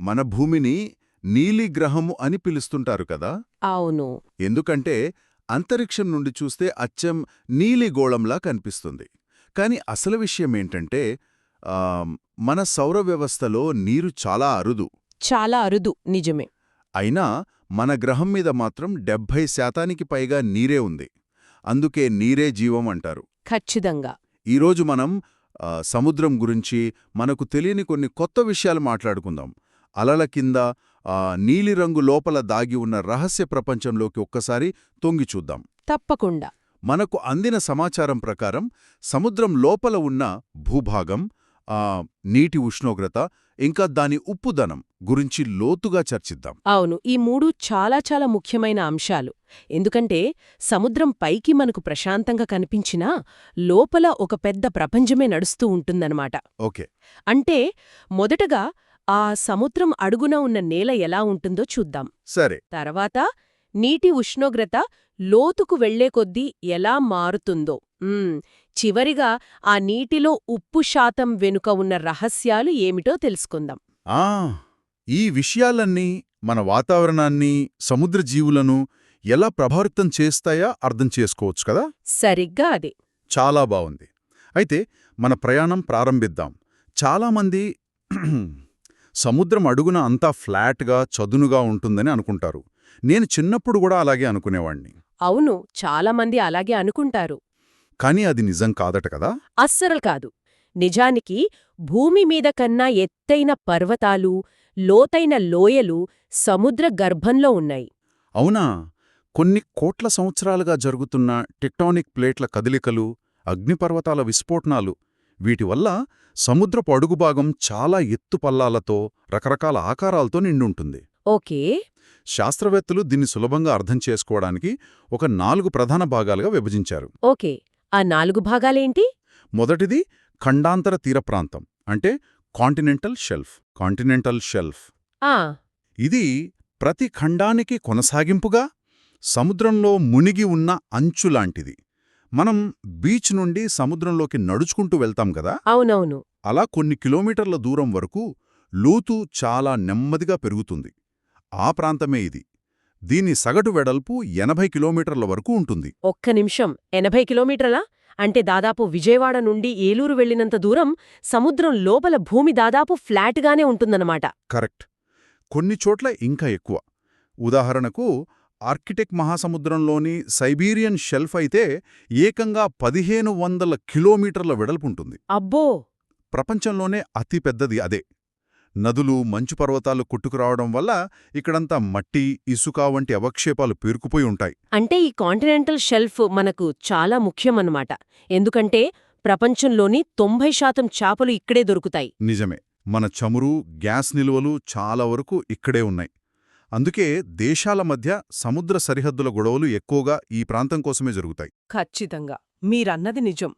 మన భూమిని నీలి గ్రహము అని పిలుస్తుంటారు కదా. అవును. ఎందుకంటే అంతరిక్షం నుండి చూస్తే అచ్చం నీలి గోళంలా కనిపిస్తుంది. కాని అసలు విషయమేంటంటే మన సౌర వ్యవస్థలో నీరు చాలా అరుదు. చాలా అరుదు, నిజమే. అయినా మన గ్రహం మీద మాత్రం 70% పైగా నీరే ఉంది. అందుకే నీరే జీవం అంటారు. ఖచ్చితంగా. ఈరోజు మనం సముద్రం గురించి మనకు తెలియని కొన్ని కొత్త విషయాలు మాట్లాడుకుందాం. అలల కింద నీలిరంగు లోపల దాగి ఉన్న రహస్య ప్రపంచంలోకి ఒక్కసారి తొంగి చూద్దాం. తప్పకుండా. మనకు అందిన సమాచారం ప్రకారం సముద్రం లోపల ఉన్న భూభాగం, నీటి ఉష్ణోగ్రత, ఇంకా దాని ఉప్పుదనం గురించి లోతుగా చర్చిద్దాం. అవును, ఈ మూడు చాలా చాలా ముఖ్యమైన అంశాలు. ఎందుకంటే సముద్రం పైకి మనకు ప్రశాంతంగా కనిపించినా లోపల ఒక పెద్ద ప్రపంచమే నడుస్తూ ఉంటుందన్నమాట. ఓకే. అంటే మొదటగా ఆ సముద్రం అడుగున ఉన్న నేల ఎలా ఉంటుందో చూద్దాం. సరే. తర్వాత నీటి ఉష్ణోగ్రత లోతుకు వెళ్లే కొద్దీ ఎలా మారుతుందో, చివరిగా ఆ నీటిలో ఉప్పు శాతం వెనుక ఉన్న రహస్యాలు ఏమిటో తెలుసుకుందాం. ఈ విషయాలన్నీ మన వాతావరణాన్ని, సముద్ర జీవులను ఎలా ప్రభావితం చేస్తాయా అర్థం చేసుకోవచ్చు కదా. సరిగ్గా అదే. చాలా బావుంది. అయితే మన ప్రయాణం ప్రారంభిద్దాం. చాలామంది సముద్రం అడుగున అంతా ఫ్లాట్గా, చదునుగా ఉంటుందని అనుకుంటారు. నేను చిన్నప్పుడు కూడా అలాగే అనుకునేవాణ్ణి. అవును, చాలామంది అలాగే అనుకుంటారు. కానీ అది నిజం కాదట కదా. అస్సలు కాదు. నిజానికి భూమి మీద కన్నా ఎత్తైన పర్వతాలు, లోతైన లోయలు సముద్ర గర్భంలో ఉన్నాయి. అవునా? కొన్ని కోట్ల సంవత్సరాలుగా జరుగుతున్న టెక్టానిక్ ప్లేట్ల కదలికలు, అగ్నిపర్వతాల విస్ఫోటనాలు, వీటివల్ల సముద్రపు అడుగుభాగం చాలా ఎత్తుపల్లాలతో, రకరకాల ఆకారాలతో నిండుంటుంది. ఓకే. శాస్త్రవేత్తలు దీన్ని సులభంగా అర్థం చేసుకోవడానికి ఒక 4 ప్రధాన భాగాలుగా విభజించారు. ఓకే, ఆ 4 భాగాలేంటి? మొదటిది ఖండాంతర తీర ప్రాంతం, అంటే కాంటినెంటల్ షెల్ఫ్. ఇది ప్రతి ఖండానికి కొనసాగింపుగా సముద్రంలో మునిగి ఉన్న అంచులాంటిది. మనం బీచ్ నుండి సముద్రంలోకి నడుచుకుంటూ వెళ్తాం కదా. అవునవును. అలా కొన్ని కిలోమీటర్ల దూరం వరకు లోతు చాలా నెమ్మదిగా పెరుగుతుంది. ఆ ప్రాంతమే ఇది. దీని సగటు వెడల్పు 80 కిలోమీటర్ల వరకు ఉంటుంది. ఒక్క నిమిషం, 80 కిలోమీటర్లా? అంటే దాదాపు విజయవాడ నుండి ఏలూరు వెళ్లినంత దూరం సముద్రం లోపల భూమి దాదాపు ఫ్లాట్గానే ఉంటుందన్నమాట. కరెక్ట్. కొన్ని చోట్ల ఇంకా ఎక్కువ. ఉదాహరణకు ఆర్కిటిక్ మహాసముద్రంలోని సైబీరియన్ షెల్ఫ్ అయితే ఏకంగా 1500 కిలోమీటర్ల వెడల్పుంటుంది. అబ్బో! ప్రపంచంలోనే అతిపెద్దది అదే. నదులు, మంచు పర్వతాలు కొట్టుకురావడం వల్ల ఇక్కడంతా మట్టి, ఇసుక వంటి అవక్షేపాలు పేరుకుపోయి ఉంటాయి. అంటే ఈ కాంటినెంటల్ షెల్ఫ్ మనకు చాలా ముఖ్యమన్నమాట. ఎందుకంటే ప్రపంచంలోని 90% చేపలు ఇక్కడే దొరుకుతాయి. నిజమే. మన చమురు, గ్యాస్ నిల్వలు చాలా వరకు ఇక్కడే ఉన్నాయి. అందుకే దేశాల మధ్య సముద్ర సరిహద్దుల గొడవలు ఎక్కువగా ఈ ప్రాంతం కోసమే జరుగుతాయి. ఖచ్చితంగా, మీరన్నది నిజం.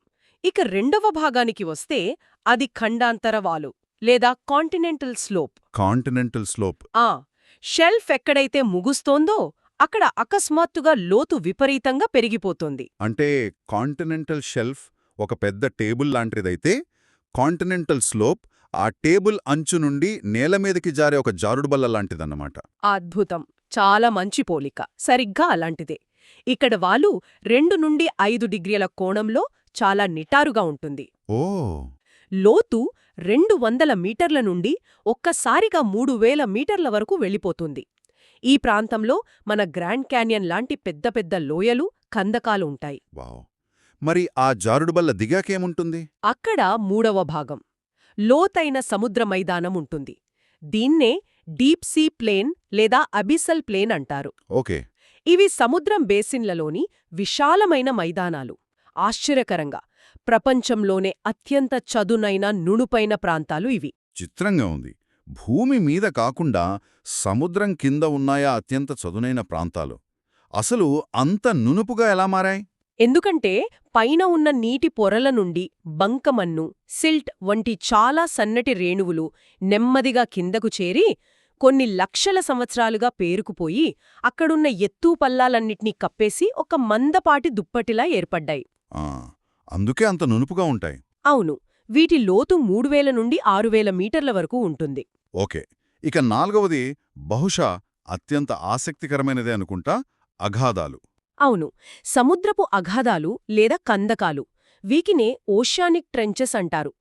ఇక రెండవ భాగానికి వస్తే అది ఖండాంతర వాలు లేదా కాంటినెంటల్ స్లోప్. షెల్ఫ్ ఎక్కడైతే ముగుస్తోందో అక్కడ అకస్మాత్తుగా లోతు విపరీతంగా పెరిగిపోతుంది. అంటే కాంటినెంటల్ షెల్ఫ్ ఒక పెద్ద టేబుల్ లాంటిదైతే, కాంటినెంటల్ స్లోప్ ఆ టేబుల్ అంచు నుండి నేలమీదకి జారే ఒక జారుడుబల్ల లాంటిదన్నమాట. అద్భుతం. చాలా మంచి పోలిక. సరిగ్గా అలాంటిదే. ఇక్కడ వాలు 2 నుండి 5 డిగ్రీల కోణంలో చాలా నిటారుగా ఉంటుంది. ఓ! లోతు 200 మీటర్ల నుండి ఒక్కసారిగా 3000 మీటర్ల వరకు వెళ్ళిపోతుంది. ఈ ప్రాంతంలో మన గ్రాండ్ క్యానియన్ లాంటి పెద్ద పెద్ద లోయలు, కందకాలు ఉంటాయి. వావ్! మరి ఆ జారుడుబల్ల దిగాకేముంటుంది? అక్కడ మూడవ భాగం, లోతైన సముద్ర మైదానం ఉంటుంది. దీన్నే డీప్ సీ ప్లేన్ లేదా అబిసల్ ప్లేన్ అంటారు. ఓకే. ఇవి సముద్రం బేసిన్లలోని విశాలమైన మైదానాలు. ఆశ్చర్యకరంగా ప్రపంచంలోనే అత్యంత చదునైన, నునుపైన ప్రాంతాలు ఇవి. చిత్రంగా ఉంది. భూమి మీద కాకుండా సముద్రం కింద ఉన్నాయా అత్యంత చదునైన ప్రాంతాలు? అసలు అంత నునుపుగా ఎలా మారాయి? ఎందుకంటే పైన ఉన్న నీటి పొరల నుండి బంకమన్ను, సిల్ట్ వంటి చాలా సన్నటి రేణువులు నెమ్మదిగా కిందకు చేరి కొన్ని లక్షల సంవత్సరాలుగా పేరుకుపోయి అక్కడున్న ఎత్తూపల్లాలన్నిటినీ కప్పేసి ఒక మందపాటి దుప్పటిలా ఏర్పడ్డాయి. అందుకే అంత నునుపుగా ఉంటాయి. అవును. వీటి లోతు 3000 నుండి 6000 మీటర్ల వరకు ఉంటుంది. ఓకే. ఇక 4వది బహుశా అత్యంత ఆసక్తికరమైనదే అనుకుంటా, అగాధాలు. అవును, సముద్రపు అగాధాలు లేదా కందకాలు, వీటినే ఓషానిక్ ట్రెంచెస్ అంటారు.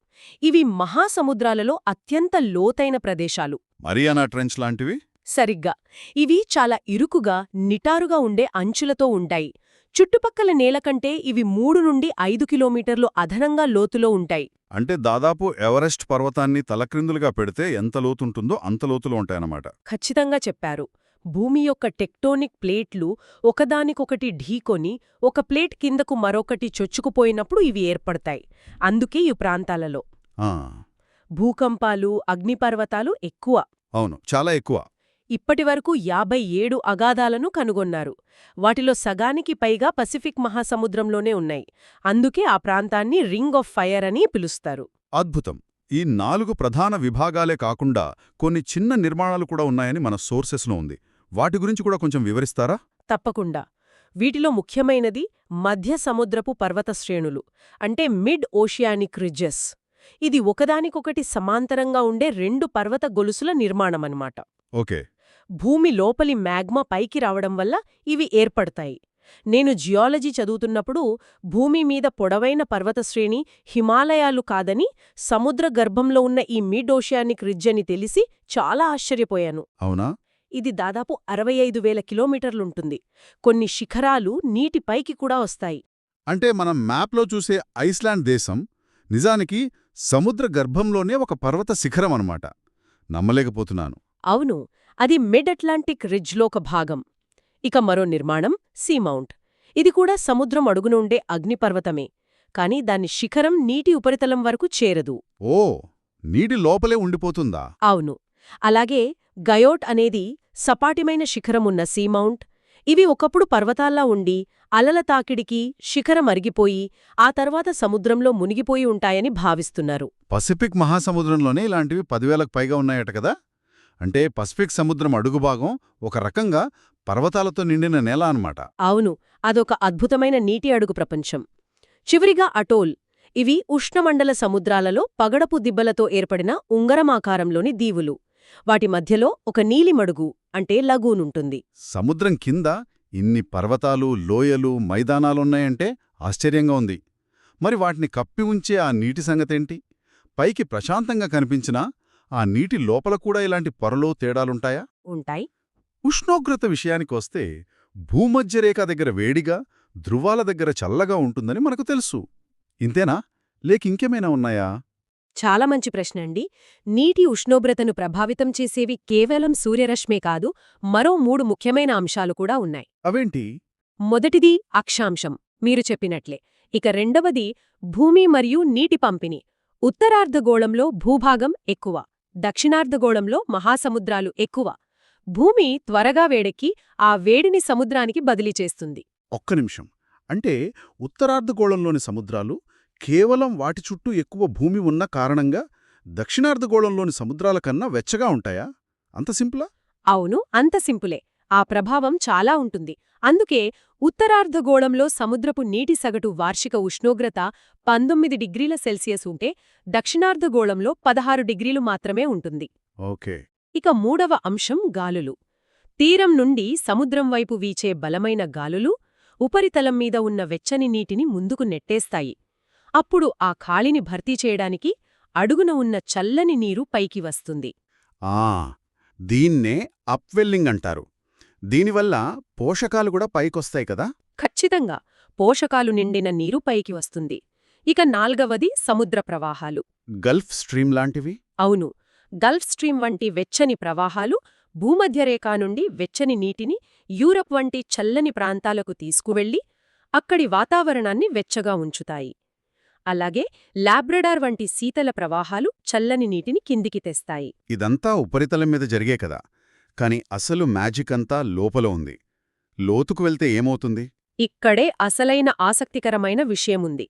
ఇవి మహాసముద్రాలలో అత్యంత లోతైన ప్రదేశాలు. మరియానా ట్రెంచ్ లాంటివి? సరిగ్గా. ఇవి చాలా ఇరుకుగా, నిటారుగా ఉండే అంచులతో ఉంటాయి. చుట్టుపక్కల నేల కంటే ఇవి 3 నుండి 5 కిలోమీటర్లు అదనంగా లోతులో ఉంటాయి. అంటే దాదాపు ఎవరెస్ట్ పర్వతాన్ని తలక్రిందులుగా పెడితే ఎంత లోతుంటుందో అంత లోతులో ఉంటాయన్నమాట. ఖచ్చితంగా చెప్పారు. భూమి యొక్క టెక్టోనిక్ ప్లేట్లు ఒకదానికొకటి ఢీకొని ఒక ప్లేట్ కిందకు మరొకటి చొచ్చుకుపోయినప్పుడు ఇవి ఏర్పడతాయి. అందుకే ఈ ప్రాంతాలలో ఆ, భూకంపాలు, అగ్నిపర్వతాలు ఎక్కువ. అవును, చాలా ఎక్కువ. ఇప్పటివరకు 57 అగాధాలను కనుగొన్నారు. వాటిలో సగానికి పైగా పసిఫిక్ మహాసముద్రంలోనే ఉన్నాయి. అందుకే ఆ ప్రాంతాన్ని రింగ్ ఆఫ్ ఫైర్ అని పిలుస్తారు. అద్భుతం. ఈ 4 ప్రధాన విభాగాలే కాకుండా కొన్ని చిన్న నిర్మాణాలు కూడా ఉన్నాయని మన సోర్సెస్లో ఉంది. వాటి గురించి కూడా కొంచెం వివరిస్తారా? తప్పకుండా. వీటిలో ముఖ్యమైనది మధ్య సముద్రపు పర్వత శ్రేణులు, అంటే మిడ్ ఓషియానిక్ రిడ్జెస్. ఇది ఒకదానికొకటి సమాంతరంగా ఉండే 2 పర్వత గొలుసుల నిర్మాణమన్నమాట. ఓకే. భూమి లోపలి మ్యాగ్మా పైకి రావడం వల్ల ఇవి ఏర్పడతాయి. నేను జియాలజీ చదువుతున్నప్పుడు భూమి మీద పొడవైన పర్వతశ్రేణి హిమాలయాలు కాదని సముద్ర గర్భంలో ఉన్న ఈ మిడ్ ఓషియానిక్ రిడ్జ్ అని తెలిసి చాలా ఆశ్చర్యపోయాను. అవునా? ఇది దాదాపు 65,000 కిలోమీటర్లుంటుంది. కొన్ని శిఖరాలు నీటి పైకి కూడా వస్తాయి. అంటే మనం మ్యాప్లో చూసే ఐస్లాండ్ దేశం నిజానికి సముద్ర గర్భంలోనే ఒక పర్వత శిఖరం అన్నమాట. నమ్మలేకపోతున్నాను. అవును, అది మిడ్ అట్లాంటిక్ రిడ్జ్లో ఒక భాగం. ఇక మరో నిర్మాణం సీమౌంట్. ఇది కూడా సముద్రం అడుగున ఉండే అగ్నిపర్వతమే, కాని దాని శిఖరం నీటి ఉపరితలం వరకు చేరదు. ఓ, నీటి లోపలే ఉండిపోతుందా? అవును. అలాగే గయోట్ అనేది సపాటిమైన శిఖరమున్న సీమౌంట్. ఇవి ఒకప్పుడు పర్వతాల్లా ఉండి అలల తాకిడికి శిఖరం అరిగిపోయి ఆ తర్వాత సముద్రంలో మునిగిపోయి ఉంటాయని భావిస్తున్నారు. పసిఫిక్ మహాసముద్రంలోనే ఇలాంటివి 10,000కు పైగా ఉన్నాయట కదా? అంటే పసిఫిక్ సముద్రం అడుగుభాగం ఒక రకంగా పర్వతాలతో నిండిన నేల అన్నమాట. అవును, అదొక అద్భుతమైన నీటి అడుగు ప్రపంచం. చివరిగా అటోల్. ఇవి ఉష్ణమండల సముద్రాలలో పగడపు దిబ్బలతో ఏర్పడిన ఉంగరమాకారంలోని దీవులు. వాటి మధ్యలో ఒక నీలిమడుగు అంటే లగూనుంటుంది. సముద్రం కింద ఇన్ని పర్వతాలు, లోయలు, మైదానాలున్నాయంటే ఆశ్చర్యంగా ఉంది. మరి వాటిని కప్పి ఉంచే ఆ నీటి సంగతేంటి? పైకి ప్రశాంతంగా కనిపించినా ఆ నీటి లోపల కూడా ఇలాంటి పొరలో తేడాలుంటాయా? ఉంటాయి. ఉష్ణోగ్రత విషయానికొస్తే భూమధ్యరేఖ దగ్గర వేడిగా, ధృవాల దగ్గర చల్లగా ఉంటుందని మనకు తెలుసు. ఇంతేనా? లేకింకేమైనా ఉన్నాయా? చాలా మంచి ప్రశ్న అండి. నీటి ఉష్ణోగ్రతను ప్రభావితం చేసేవి కేవలం సూర్యరశ్మే కాదు, మరో 3 ముఖ్యమైన అంశాలు కూడా ఉన్నాయి. అవేంటి? మొదటిది అక్షాంశం, మీరు చెప్పినట్లే. ఇక రెండవది భూమి మరియు నీటి పంపిణీ. ఉత్తరార్ధగోళంలో భూభాగం ఎక్కువ, దక్షిణార్ధగోళంలో మహాసముద్రాలు ఎక్కువ. భూమి త్వరగా వేడెక్కి ఆ వేడిని సముద్రానికి బదిలీ చేస్తుంది. ఒక్క నిమిషం. అంటే ఉత్తరార్ధగోళంలోని సముద్రాలు కేవలం వాటి చుట్టూ ఎక్కువ భూమి ఉన్న కారణంగా దక్షిణార్ధగోళంలోని సముద్రాల కన్నా వెచ్చగా ఉంటాయా? అంత సింపులా? అవును, అంత సింపులే. ఆ ప్రభావం చాలా ఉంటుంది. అందుకే ఉత్తరార్ధగోళంలో సముద్రపు నీటి సగటు వార్షిక ఉష్ణోగ్రత 19 డిగ్రీల సెల్సియస్ ఉంటే దక్షిణార్ధగోళంలో 16 డిగ్రీలు మాత్రమే ఉంటుంది. ఓకే. ఇక మూడవ అంశం గాలులు. తీరం నుండి సముద్రం వైపు వీచే బలమైన గాలులు ఉపరితలం మీద ఉన్న వెచ్చని నీటిని ముందుకు నెట్టేస్తాయి. అప్పుడు ఆ ఖాళీని భర్తీ చేయడానికి అడుగున ఉన్న చల్లని నీరు పైకి వస్తుంది. దీన్నే అప్వెల్లింగ్ అంటారు. దీనివల్ల పోషకాలు కూడా పైకొస్తాయి కదా? ఖచ్చితంగా పోషకాలు నిండిన నీరు పైకి వస్తుంది. ఇక నాల్గవది సముద్ర ప్రవాహాలు. గల్ఫ్ స్ట్రీమ్ లాంటివి? అవును, గల్ఫ్ స్ట్రీమ్ వంటి వెచ్చని ప్రవాహాలు భూమధ్యరేఖ నుండి వెచ్చని నీటిని యూరప్ వంటి చల్లని ప్రాంతాలకు తీసుకువెళ్లి అక్కడి వాతావరణాన్ని వెచ్చగా ఉంచుతాయి. అలాగే లాబ్రడార్ వంటి శీతల ప్రవాహాలు చల్లని నీటిని కిందికి తెస్తాయి. ఇదంతా ఉపరితలం మీద జరిగే కదా, కాని అసలు మ్యాజిక్ అంతా లోపల ఉంది. లోతుకు వెళ్తే ఏమవుతుంది? ఇక్కడే అసలైన ఆసక్తికరమైన విషయముంది.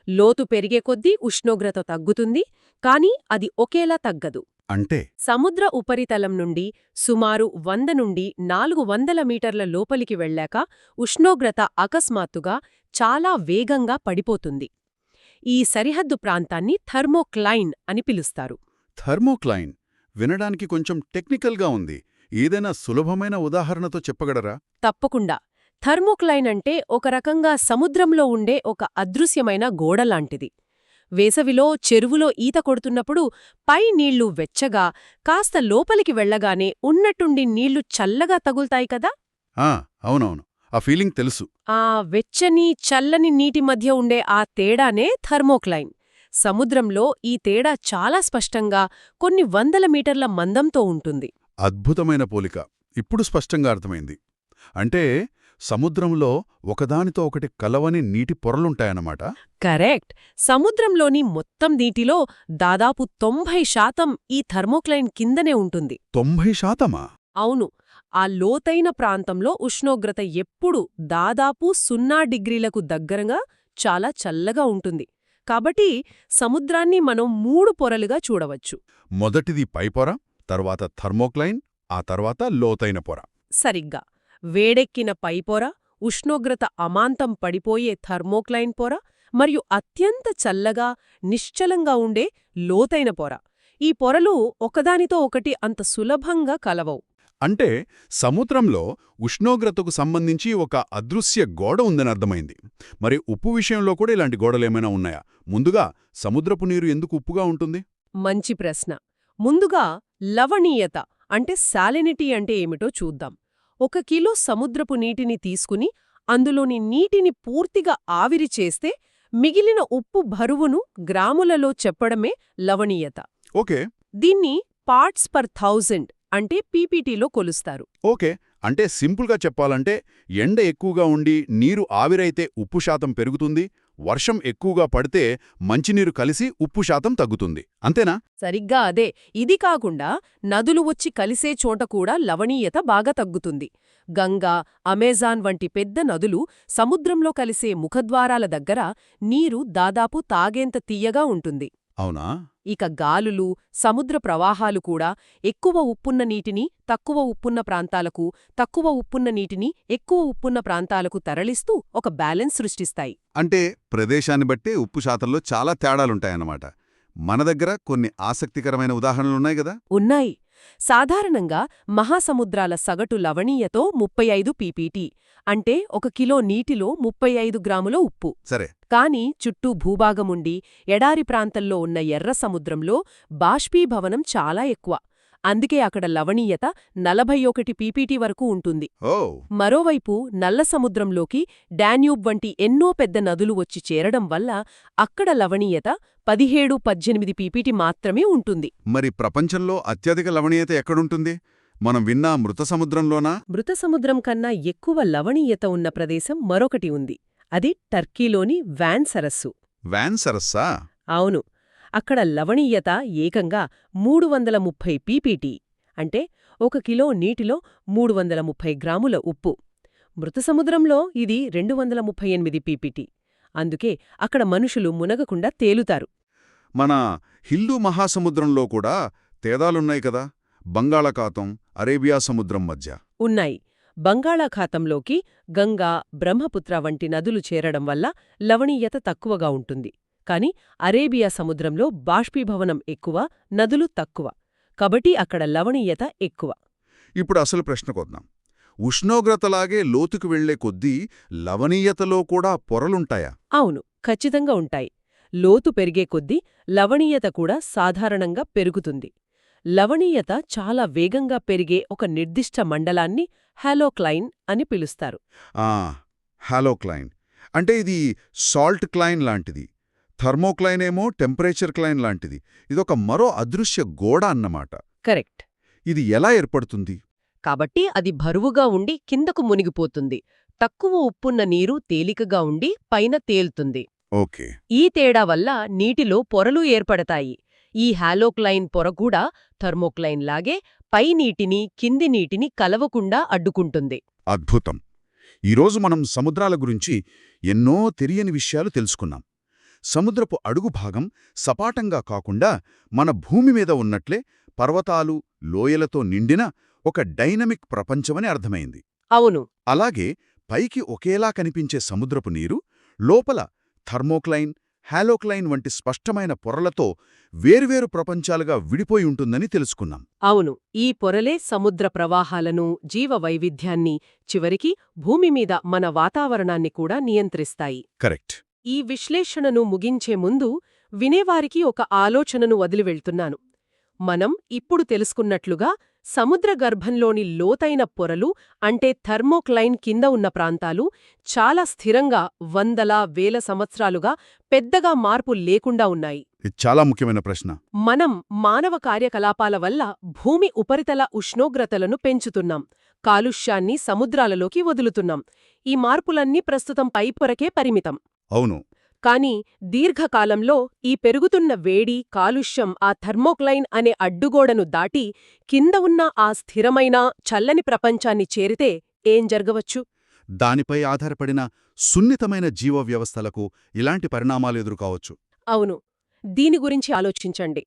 లోతు పెరిగే కొద్దీ ఉష్ణోగ్రత తగ్గుతుంది, కానీ అది ఒకేలా తగ్గదు. అంటే సముద్ర ఉపరితలం నుండి సుమారు 100 నుండి 400 మీటర్ల లోపలికి వెళ్ళాక ఉష్ణోగ్రత అకస్మాత్తుగా చాలా వేగంగా పడిపోతుంది. ఈ సరిహద్దు ప్రాంతాన్ని థర్మోక్లైన్ అని పిలుస్తారు. థర్మోక్లైన్ వినడానికి కొంచెం టెక్నికల్గా ఉంది. ఏదైనా సులభమైన ఉదాహరణతో చెప్పగలరా? తప్పకుండా. థర్మోక్లైన్ అంటే ఒక రకంగా సముద్రంలో ఉండే ఒక అదృశ్యమైన గోడలాంటిది. వేసవిలో చెరువులో ఈత కొడుతున్నప్పుడు పై నీళ్లు వెచ్చగా, కాస్త లోపలికి వెళ్లగానే ఉన్నట్టుండి నీళ్లు చల్లగా తగుల్తాయి కదా. ఆ, అవునవును. ఆ ఫీలింగ్ తెలుసు. ఆ వెచ్చని, చల్లని నీటి మధ్య ఉండే ఆ తేడానే థర్మోక్లైన్. సముద్రంలో ఈ తేడా చాలా స్పష్టంగా కొన్ని వందల మీటర్ల మందంతో ఉంటుంది. అద్భుతమైన పోలిక. ఇప్పుడు స్పష్టంగా అర్థమైంది. అంటే సముద్రంలో ఒకదానితో ఒకటి కలవని నీటి పొరలుంటాయన్నమాట. కరెక్ట్. సముద్రంలోని మొత్తం నీటిలో దాదాపు 90% ఈ థర్మోక్లైన్ కిందనే ఉంటుంది. 90%? అవును. ఆ లోతైన ప్రాంతంలో ఉష్ణోగ్రత ఎప్పుడూ దాదాపు 0 డిగ్రీలకు దగ్గరగా చాలా చల్లగా ఉంటుంది. కాబట్టి సముద్రాన్ని మనం 3 పొరలుగా చూడవచ్చు. మొదటిది పైపొర, తర్వాత థర్మోక్లైన్, ఆ తర్వాత లోతైన పొర. సరిగ్గా. వేడెక్కిన పైపొర, ఉష్ణోగ్రత అమాంతం పడిపోయే థర్మోక్లైన్ పొర, మరియు అత్యంత చల్లగా, నిశ్చలంగా ఉండే లోతైన పొర. ఈ పొరలు ఒకదానితో ఒకటి అంత సులభంగా కలవవు. అంటే సముద్రంలో ఉష్ణోగ్రతకు సంబంధించి ఒక అదృశ్య గోడ ఉందని అర్థమైంది. మరి ఉప్పు విషయంలో కూడా ఇలాంటి గోడలేమైనా ఉన్నాయా? ముందుగా సముద్రపు నీరు ఎందుకు ఉప్పుగా ఉంటుంది? మంచి ప్రశ్న. ముందుగా లవణీయత అంటే సాలినిటీ అంటే ఏమిటో చూద్దాం. 1 కిలో సముద్రపు నీటిని తీసుకుని అందులోని నీటిని పూర్తిగా ఆవిరి చేస్తే మిగిలిన ఉప్పు బరువును గ్రాములలో చెప్పడమే లవణీయత. ఓకే. దీన్ని పార్ట్స్ పర్ థౌజండ్ అంటే పీపీటీలో కొలుస్తారు. ఓకే. అంటే సింపుల్గా చెప్పాలంటే ఎండ ఎక్కువగా ఉండి నీరు ఆవిరైతే ఉప్పు శాతం పెరుగుతుంది, వర్షం ఎక్కువగా పడితే మంచినీరు కలిసి ఉప్పు శాతం తగ్గుతుంది. అంతేనా? సరిగ్గా అదే. ఇది కాకుండా నదులు వచ్చి కలిసే చోట కూడా లవణీయత బాగా తగ్గుతుంది. గంగా, అమెజాన్ వంటి పెద్ద నదులు సముద్రంలో కలిసే ముఖద్వారాల దగ్గర నీరు దాదాపు తాగేంత తియ్యగా ఉంటుంది. అవునా? ఇక గాలులు, సముద్ర ప్రవాహాలు కూడా ఎక్కువ ఉప్పున్న నీటిని తక్కువ ఉప్పున్న ప్రాంతాలకు, తక్కువ ఉప్పున్న నీటిని ఎక్కువ ఉప్పున్న ప్రాంతాలకు తరలిస్తూ ఒక బ్యాలెన్స్ సృష్టిస్తాయి. అంటే ప్రదేశాన్ని బట్టి ఉప్పు శాతంలో చాలా తేడాలుంటాయన్నమాట. మన దగ్గర కొన్ని ఆసక్తికరమైన ఉదాహరణలున్నాయి గదా? ఉన్నాయి. సాధారణంగా మహాసముద్రాల సగటు లవణీయతో 35 పీపీటీ, అంటే 1 కిలో నీటిలో 35 గ్రాముల ఉప్పు. సరే. కాని చుట్టూ భూభాగముండి ఎడారి ప్రాంతంలో ఉన్న ఎర్ర సముద్రంలో బాష్పీభవనం చాలా ఎక్కువ. అందుకే అక్కడ లవణీయత 41 పీపీటీ వరకు ఉంటుంది. ఓ. మరోవైపు నల్ల సముద్రంలోకి డాన్యూబ్ వంటి ఎన్నో పెద్ద నదులు వచ్చి చేరడం వల్ల అక్కడ లవణీయత 17-18 పీపీటీ మాత్రమే ఉంటుంది. మరి ప్రపంచంలో అత్యధిక లవణీయత ఎక్కడుంటుంది? మనం విన్న మృత సముద్రంలోనా? మృత సముద్రం కన్నా ఎక్కువ లవణీయత ఉన్న ప్రదేశం మరొకటి ఉంది. అది టర్కీలోని వాన్ సరస్సు. వాన్ సరస్సా? అవును. అక్కడ లవణీయత ఏకంగా 330 పీపీటీ, అంటే 1 కిలో నీటిలో 330 గ్రాముల ఉప్పు. మృత సముద్రంలో ఇది 238 పీపీటీ. అందుకే అక్కడ మనుషులు మునగకుండా తేలుతారు. మన హిందూ మహాసముద్రంలో కూడా తేడాలున్నాయి కదా? బంగాళాఖాతం, అరేబియా సముద్రం మధ్య ఉన్నాయి. బంగాళాఖాతంలోకి గంగా, బ్రహ్మపుత్ర వంటి నదులు చేరడం వల్ల లవణీయత తక్కువగా ఉంటుంది. కాని అరేబియా సముద్రంలో బాష్పీభవనం ఎక్కువ, నదులు తక్కువ. కాబట్టి అక్కడ లవణీయత ఎక్కువ. ఇప్పుడు అసలు ప్రశ్నకొద్దాం. ఉష్ణోగ్రతలాగే లోతుకు వెళ్లే కొద్దీ లవణీయతలో కూడా పొరలుంటాయా? అవును, ఖచ్చితంగా ఉంటాయి. లోతు పెరిగే కొద్దీ లవణీయత కూడా సాధారణంగా పెరుగుతుంది. లవణీయత చాలా వేగంగా పెరిగే ఒక నిర్దిష్ట మండలాన్ని హాలోక్లైన్ అని పిలుస్తారు. హాలోక్లైన్ అంటే ఇది సాల్ట్ క్లైన్ లాంటిది. థర్మోక్లైన్ ఏమో టెంపరేచర్ క్లైన్ లాంటిది. ఇదొక మరో అదృశ్య గోడ అన్నమాట. కరెక్ట్. ఇది ఎలా ఏర్పడుతుంది? కాబట్టి అది బరువుగా ఉండి కిందకు మునిగిపోతుంది. తక్కువ ఉప్పున్న నీరు తేలికగా ఉండి పైన తేలుతుంది. ఓకే. ఈ తేడా వల్ల నీటిలో పొరలు ఏర్పడతాయి. ఈ హాలోక్లైన్ పొర కూడా థర్మోక్లైన్ లాగే పై నీటిని, కింది నీటిని కలవకుండా అడ్డుకుంటుంది. అద్భుతం. ఈరోజు మనం సముద్రాల గురించి ఎన్నో తెలియని విషయాలు తెలుసుకున్నాం. సముద్రపు అడుగు భాగం సపాటంగా కాకుండా మన భూమి మీద ఉన్నట్లే పర్వతాలు, లోయలతో నిండిన ఒక డైనమిక్ ప్రపంచమని అర్థమైంది. అవును. అలాగే పైకి ఒకేలా కనిపించే సముద్రపు నీరు లోపల థర్మోక్లైన్, హాలోక్లైన్ వంటి స్పష్టమైన పొరలతో వేర్వేరు ప్రపంచాలుగా విడిపోయి ఉంటుందని తెలుసుకున్నాం. అవును, ఈ పొరలే సముద్ర ప్రవాహాలను, జీవ వైవిధ్యాన్ని, చివరికి భూమి మీద మన వాతావరణాన్ని కూడా నియంత్రిస్తాయి. కరెక్ట్. ఈ విశ్లేషణను ముగించే ముందు వినేవారికి ఒక ఆలోచనను వదిలివెళ్తున్నాను. మనం ఇప్పుడు తెలుసుకున్నట్లుగా సముద్ర గర్భంలోని లోతైన పొరలు అంటే థర్మోక్లైన్ కింద ఉన్న ప్రాంతాలు చాలా స్థిరంగా వందల వేల సంవత్సరాలుగా పెద్దగా మార్పు లేకుండా ఉన్నాయి. ఇది చాలా ముఖ్యమైన ప్రశ్న. మనం మానవ కార్యకలాపాల వల్ల భూమి ఉపరితల ఉష్ణోగ్రతలను పెంచుతున్నాం, కాలుష్యాన్ని సముద్రాలలోకి వదులుతున్నాం. ఈ మార్పులన్నీ ప్రస్తుతం పైపొరకే పరిమితం. అవును. కానీ దీర్ఘకాలంలో ఈ పెరుగుతున్న వేడి, కాలుష్యం ఆ థర్మోక్లైన్ అనే అడ్డుగోడను దాటి కింద ఉన్న ఆ స్థిరమైన, చల్లని ప్రపంచాన్ని చేరితే ఏం జరగవచ్చు? దానిపై ఆధారపడిన సున్నితమైన జీవ వ్యవస్థలకు ఇలాంటి పరిణామాలు ఎదురుకావచ్చు. అవును, దీని గురించి ఆలోచించండి.